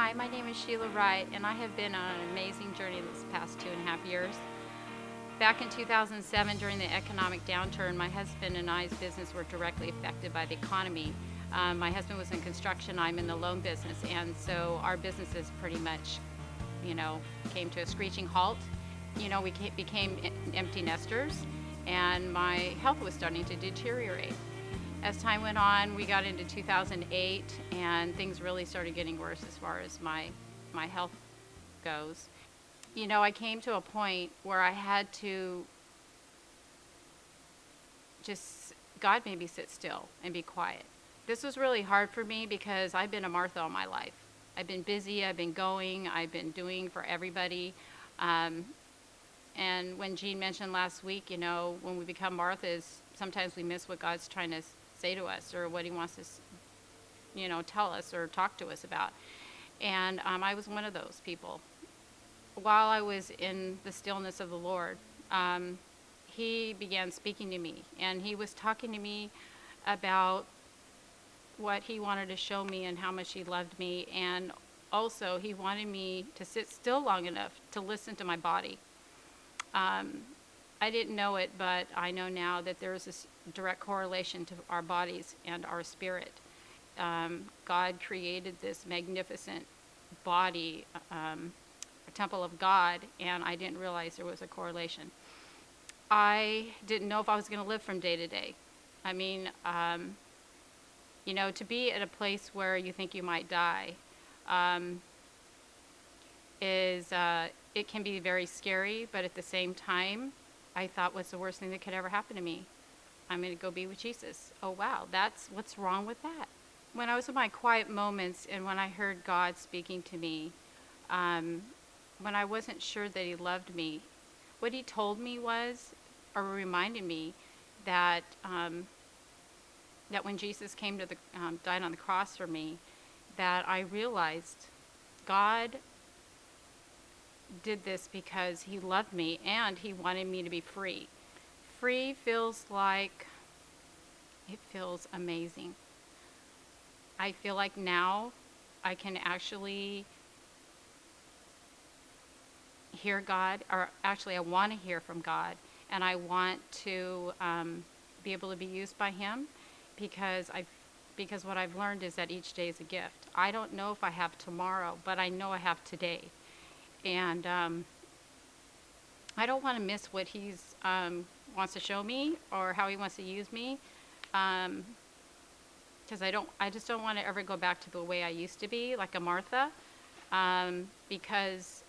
Hi, my name is Sheila Wright, and I have been on an amazing journey this past 2.5 years. Back in 2007, during the economic downturn, my husband and I's business were directly affected by the economy. My husband was in construction, I'm in the loan business, and so our businesses pretty much, came to a screeching halt. We became empty nesters, and my health was starting to deteriorate. As time went on, we got into 2008, and things really started getting worse as far as my health goes. I came to a point where I had to just, God made me sit still and be quiet. This was really hard for me because I've been a Martha all my life. I've been busy, I've been going, I've been doing for everybody. And when Jean mentioned last week, when we become Marthas, sometimes we miss what God's trying to say to us or what he wants to, tell us or talk to us about. And I was one of those people. While I was in the stillness of the Lord, he began speaking to me, and he was talking to me about what he wanted to show me and how much he loved me, and also he wanted me to sit still long enough to listen to my body. I didn't know it, but I know now that there is this direct correlation to our bodies and our spirit. God created this magnificent body, a temple of God, and I didn't realize there was a correlation. I didn't know if I was going to live from day to day. I mean, to be at a place where you think you might die it can be very scary, but at the same time, I thought, what's the worst thing that could ever happen to me? I'm going to go be with Jesus. Oh, wow, what's wrong with that? When I was in my quiet moments and when I heard God speaking to me, when I wasn't sure that he loved me, what he told me was, or reminded me that that when Jesus came to died on the cross for me, that I realized God did this because he loved me and he wanted me to be free. Free feels amazing. I feel like now I can actually hear God, or actually I want to hear from God, and I want to be able to be used by him because what I've learned is that each day is a gift. I don't know if I have tomorrow, but I know I have today. And I don't want to miss what he wants to show me or how he wants to use me, because I just don't want to ever go back to the way I used to be, like a Martha, because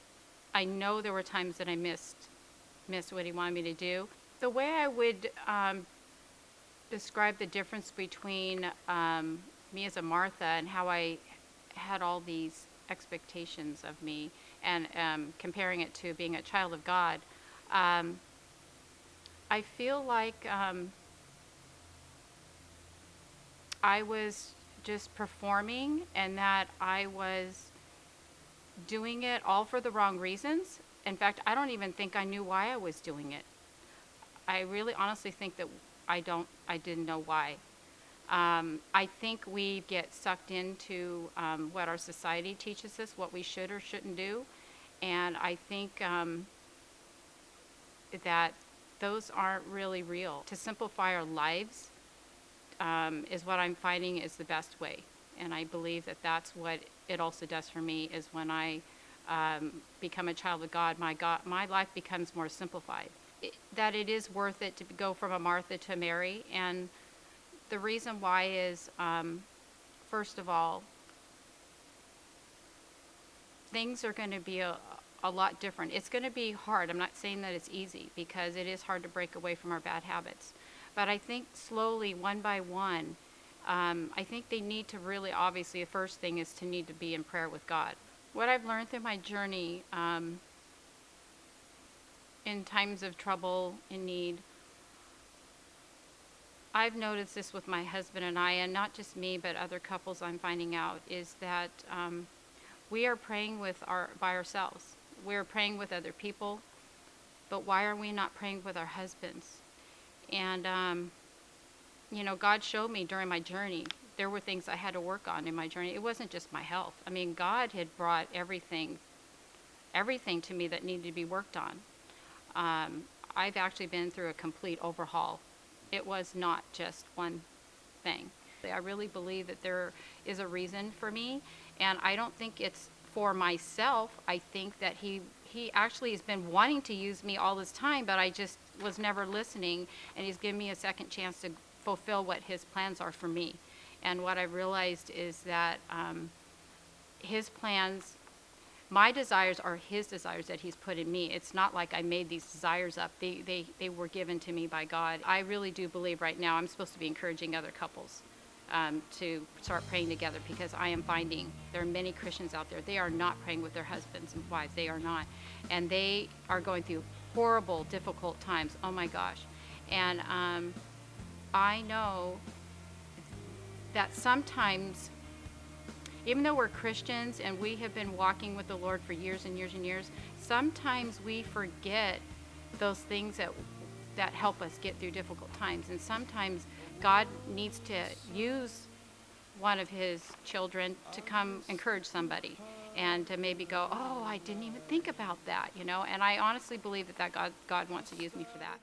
I know there were times that I missed what he wanted me to do. The way I would describe the difference between me as a Martha and how I had all these expectations of me, and comparing it to being a child of God, I feel like I was just performing, and that I was doing it all for the wrong reasons. In fact, I don't even think I knew why I was doing it. I really honestly think that I didn't know why. I think we get sucked into what our society teaches us, what we should or shouldn't do. And I think that those aren't really real. To simplify our lives is what I'm finding is the best way. And I believe that that's what it also does for me, is when I become a child of God, my life becomes more simplified. That it is worth it to go from a Martha to Mary. And the reason why is, first of all, things are going to be a lot different. It's going to be hard. I'm not saying that it's easy, because it is hard to break away from our bad habits. But I think slowly, one by one, I think they need to really, obviously, the first thing is to need to be in prayer with God. What I've learned through my journey, in times of trouble, in need, I've noticed this with my husband and I, and not just me, but other couples I'm finding out, is that we are praying by ourselves. We're praying with other people, but why are we not praying with our husbands? And, God showed me during my journey there were things I had to work on in my journey. It wasn't just my health. I mean, God had brought everything to me that needed to be worked on. I've actually been through a complete overhaul. It was not just one thing. I really believe that there is a reason for me, and I don't think it's for myself. I think that he actually has been wanting to use me all this time, but I just was never listening, and he's given me a second chance to fulfill what his plans are for me. And what I realized is that his plans, my desires are his desires that he's put in me. It's not like I made these desires up. They were given to me by God. I really do believe right now I'm supposed to be encouraging other couples to start praying together, because I am finding there are many Christians out there. They are not praying with their husbands and wives. They are not. And they are going through horrible, difficult times. Oh my gosh. And I know that sometimes, even though we're Christians and we have been walking with the Lord for years and years and years, sometimes we forget those things that help us get through difficult times. And sometimes God needs to use one of his children to come encourage somebody and to maybe go, oh, I didn't even think about that, you know. And I honestly believe that God wants to use me for that.